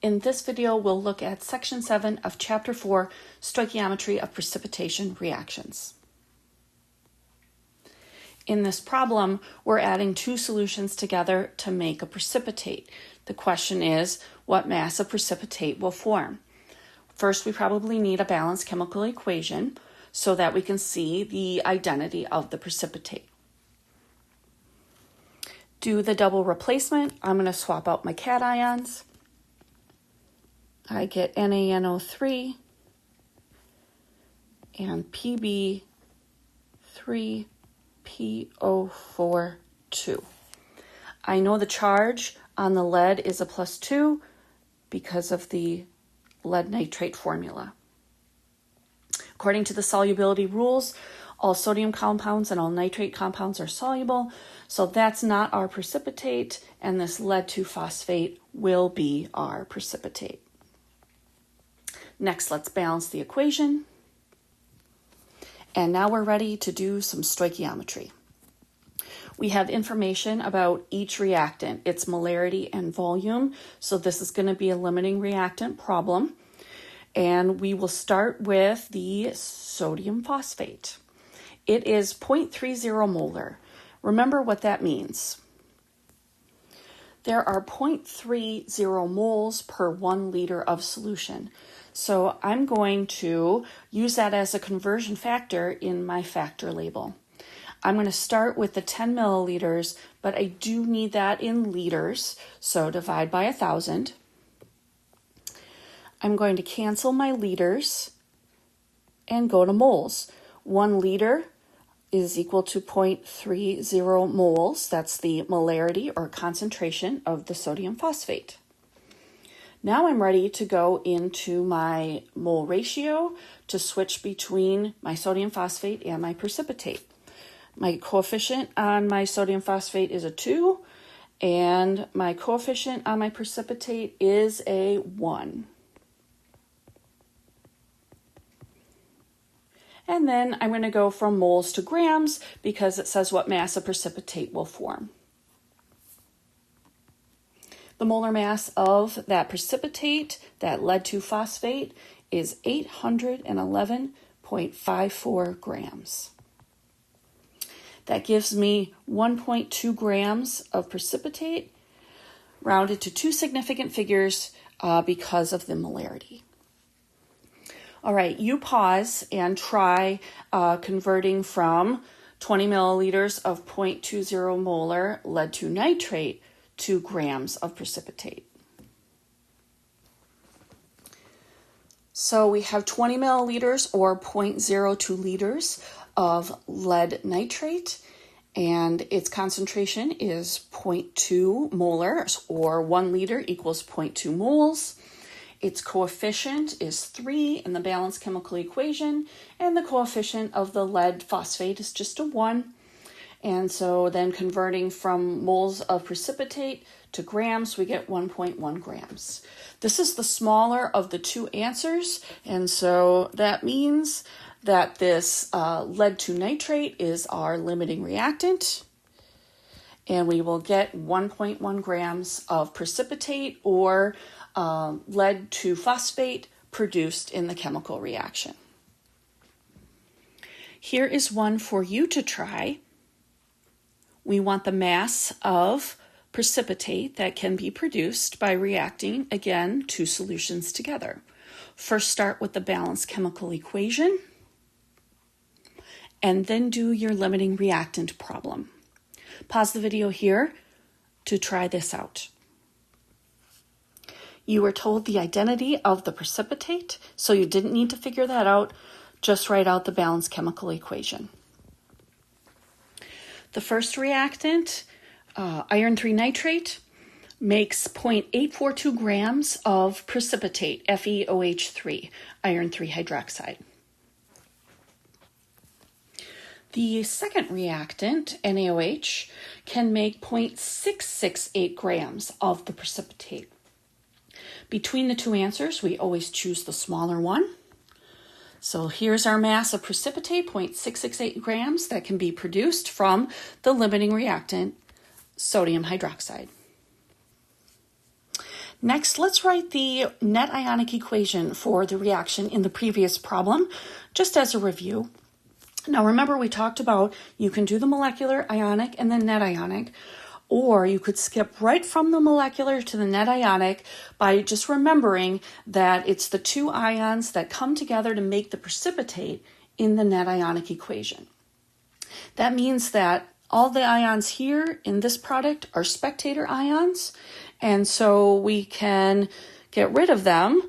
In this video, we'll look at Section 7 of Chapter 4, Stoichiometry of Precipitation Reactions. In this problem, we're adding two solutions together to make a precipitate. The question is, what mass of precipitate will form? First, we probably need a balanced chemical equation so that we can see the identity of the precipitate. Do the double replacement. I'm going to swap out my cations. I get NaNO3 and Pb3PO4 2. I know the charge on the lead is a +2 because of the lead nitrate formula. According to the solubility rules, all sodium compounds and all nitrate compounds are soluble, so that's not our precipitate, and this lead 2-phosphate will be our precipitate. Next, let's balance the equation. And now we're ready to do some stoichiometry. We have information about each reactant, its molarity and volume. So this is going to be a limiting reactant problem. And we will start with the sodium phosphate. It is 0.30 molar. Remember what that means. There are 0.30 moles per 1 liter of solution. So I'm going to use that as a conversion factor in my factor label. I'm going to start with the 10 milliliters, but I do need that in liters, so divide by 1,000. I'm going to cancel my liters and go to moles. 1 liter is equal to 0.30 moles. That's the molarity or concentration of the sodium phosphate. Now I'm ready to go into my mole ratio to switch between my sodium phosphate and my precipitate. My coefficient on my sodium phosphate is a 2, and my coefficient on my precipitate is a 1. And then I'm going to go from moles to grams because it says what mass a precipitate will form. The molar mass of that precipitate, that lead 2-phosphate, is 811.54 grams. That gives me 1.2 grams of precipitate, rounded to 2 significant figures because of the molarity. All right, you pause and try converting from 20 milliliters of 0.20 molar lead 2 nitrate 2 grams of precipitate. So we have 20 milliliters or 0.02 liters of lead nitrate, and its concentration is 0.2 molar, or 1 liter equals 0.2 moles. Its coefficient is 3 in the balanced chemical equation, and the coefficient of the lead phosphate is just a 1. And so then converting from moles of precipitate to grams, we get 1.1 grams. This is the smaller of the two answers, and so that means that this lead 2 nitrate is our limiting reactant, and we will get 1.1 grams of precipitate or lead 2-phosphate produced in the chemical reaction. Here is one for you to try. We want the mass of precipitate that can be produced by reacting, again, 2 solutions together. First, start with the balanced chemical equation, and then do your limiting reactant problem. Pause the video here to try this out. You were told the identity of the precipitate, so you didn't need to figure that out. Just write out the balanced chemical equation. The first reactant, iron 3 nitrate, makes 0.842 grams of precipitate, FeOH3, iron 3 hydroxide. The second reactant, NaOH, can make 0.668 grams of the precipitate. Between the two answers, we always choose the smaller one. So here's our mass of precipitate, 0.668 grams, that can be produced from the limiting reactant, sodium hydroxide. Next, let's write the net ionic equation for the reaction in the previous problem, just as a review. Now remember, we talked about you can do the molecular ionic and then net ionic, or you could skip right from the molecular to the net ionic by just remembering that it's the two ions that come together to make the precipitate in the net ionic equation. That means that all the ions here in this product are spectator ions, and so we can get rid of them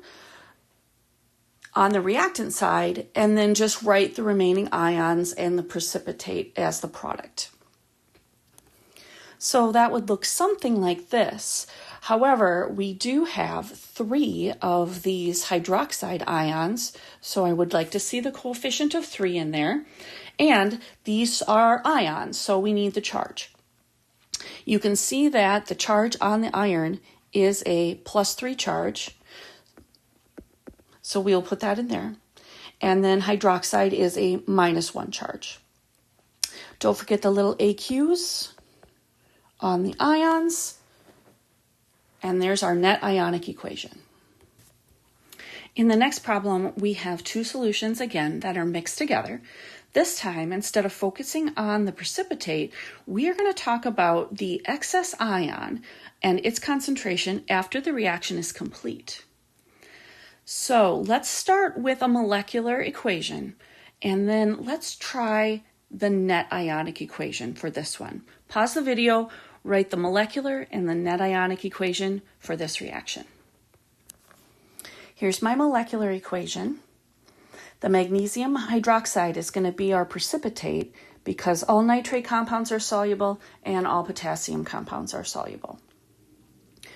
on the reactant side and then just write the remaining ions and the precipitate as the product. So that would look something like this. However, we do have 3 of these hydroxide ions, so I would like to see the coefficient of 3 in there. And these are ions, so we need the charge. You can see that the charge on the iron is a +3 charge, so we'll put that in there. And then hydroxide is a -1 charge. Don't forget the little AQs on the ions, and there's our net ionic equation. In the next problem, we have 2 solutions again that are mixed together. This time, instead of focusing on the precipitate, we are going to talk about the excess ion and its concentration after the reaction is complete. So let's start with a molecular equation, and then let's try the net ionic equation for this one. Pause the video, write the molecular and the net ionic equation for this reaction. Here's my molecular equation. The magnesium hydroxide is going to be our precipitate because all nitrate compounds are soluble and all potassium compounds are soluble.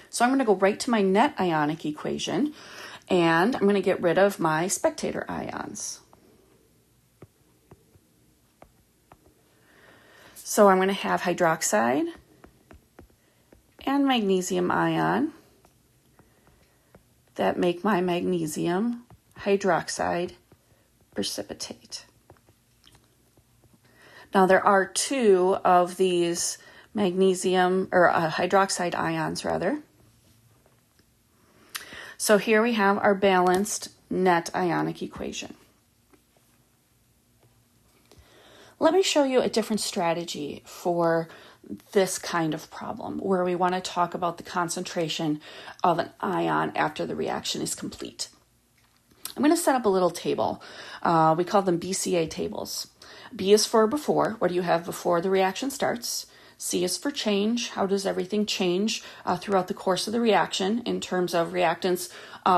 So I'm going to go right to my net ionic equation, and I'm going to get rid of my spectator ions. So I'm going to have hydroxide and magnesium ion that make my magnesium hydroxide precipitate. Now there are 2 of these magnesium or hydroxide ions rather. So here we have our balanced net ionic equation. Let me show you a different strategy for this kind of problem where we want to talk about the concentration of an ion after the reaction is complete. I'm going to set up a little table. We call them BCA tables. B is for before. What do you have before the reaction starts? C is for change. How does everything change throughout the course of the reaction in terms of reactants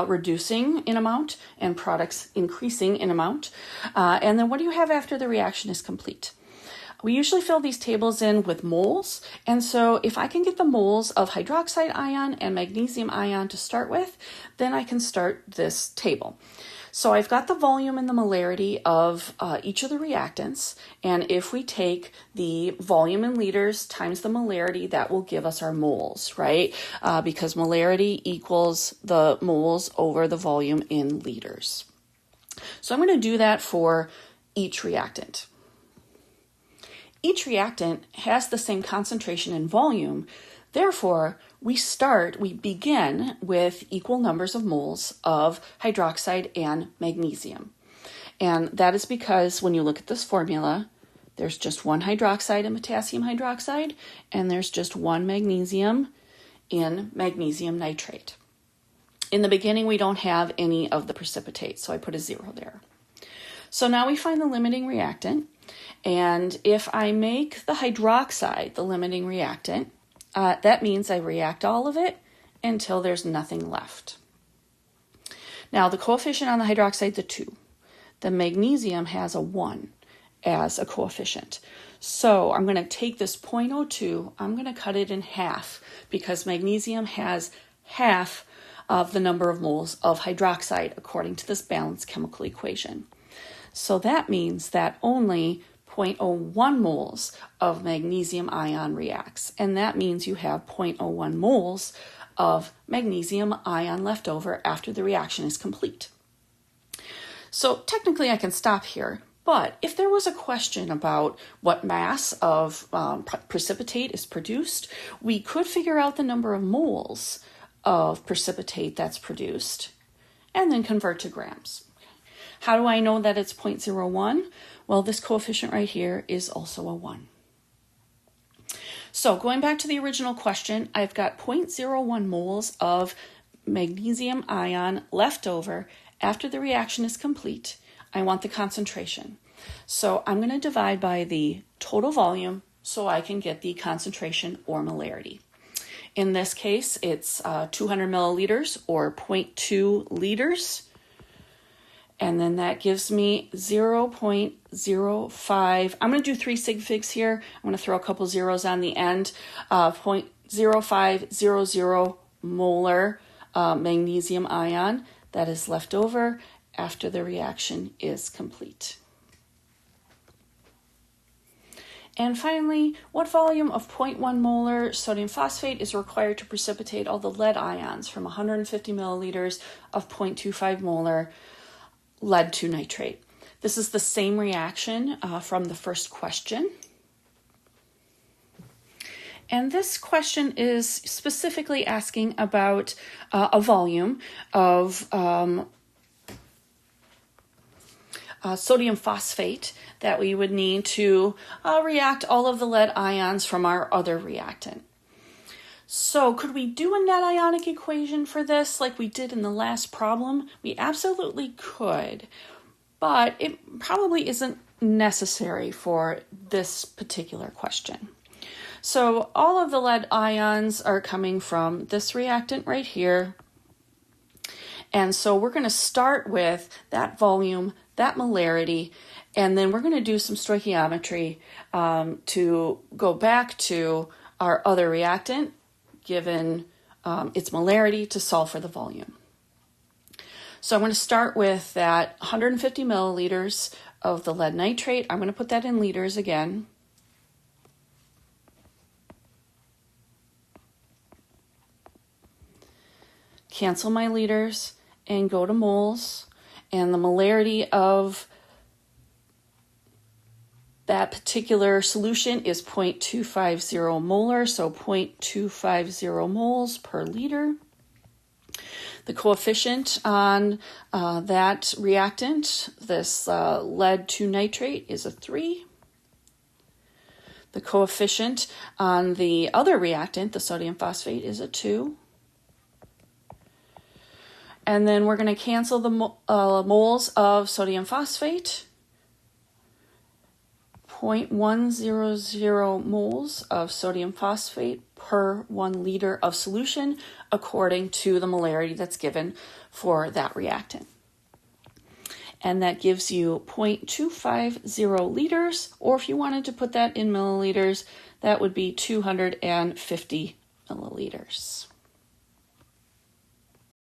reducing in amount and products increasing in amount? And then what do you have after the reaction is complete? We usually fill these tables in with moles, and so if I can get the moles of hydroxide ion and magnesium ion to start with, then I can start this table. So I've got the volume and the molarity of each of the reactants, and if we take the volume in liters times the molarity, that will give us our moles, right? Because molarity equals the moles over the volume in liters. So I'm going to do that for each reactant. Each reactant has the same concentration and volume. Therefore, we begin with equal numbers of moles of hydroxide and magnesium. And that is because when you look at this formula, there's just 1 hydroxide in potassium hydroxide, and there's just 1 magnesium in magnesium nitrate. In the beginning, we don't have any of the precipitate, so I put a 0 there. So now we find the limiting reactant. And if I make the hydroxide the limiting reactant, that means I react all of it until there's nothing left. Now the coefficient on the hydroxide is a 2. The magnesium has a 1 as a coefficient. So I'm going to take this 0.02, I'm going to cut it in half because magnesium has half of the number of moles of hydroxide according to this balanced chemical equation. So that means that only 0.01 moles of magnesium ion reacts, and that means you have 0.01 moles of magnesium ion left over after the reaction is complete. So technically I can stop here, but if there was a question about what mass of precipitate is produced, we could figure out the number of moles of precipitate that's produced, and then convert to grams. How do I know that it's 0.01? Well, this coefficient right here is also a 1. So going back to the original question, I've got 0.01 moles of magnesium ion left over after the reaction is complete. I want the concentration. So I'm going to divide by the total volume so I can get the concentration or molarity. In this case, it's 200 milliliters or 0.2 liters. And then that gives me 0.05. I'm going to do 3 sig figs here. I'm going to throw a couple zeros on the end. 0.0500 molar magnesium ion that is left over after the reaction is complete. And finally, what volume of 0.1 molar sodium phosphate is required to precipitate all the lead ions from 150 milliliters of 0.25 molar lead to nitrate? This is the same reaction from the first question. And this question is specifically asking about a volume of sodium phosphate that we would need to react all of the lead ions from our other reactant. So could we do a net ionic equation for this like we did in the last problem? We absolutely could, but it probably isn't necessary for this particular question. So all of the lead ions are coming from this reactant right here. And so we're going to start with that volume, that molarity, and then we're going to do some stoichiometry to go back to our other reactant, given its molarity, to solve for the volume. So I'm going to start with that 150 milliliters of the lead nitrate. I'm going to put that in liters again. Cancel my liters and go to moles, and the molarity of that particular solution is 0.250 molar, so 0.250 moles per liter. The coefficient on that reactant, this lead to nitrate, is a 3. The coefficient on the other reactant, the sodium phosphate, is a 2. And then we're going to cancel the moles of sodium phosphate. 0.100 moles of sodium phosphate per 1 liter of solution according to the molarity that's given for that reactant. And that gives you 0.250 liters, or if you wanted to put that in milliliters, that would be 250 milliliters.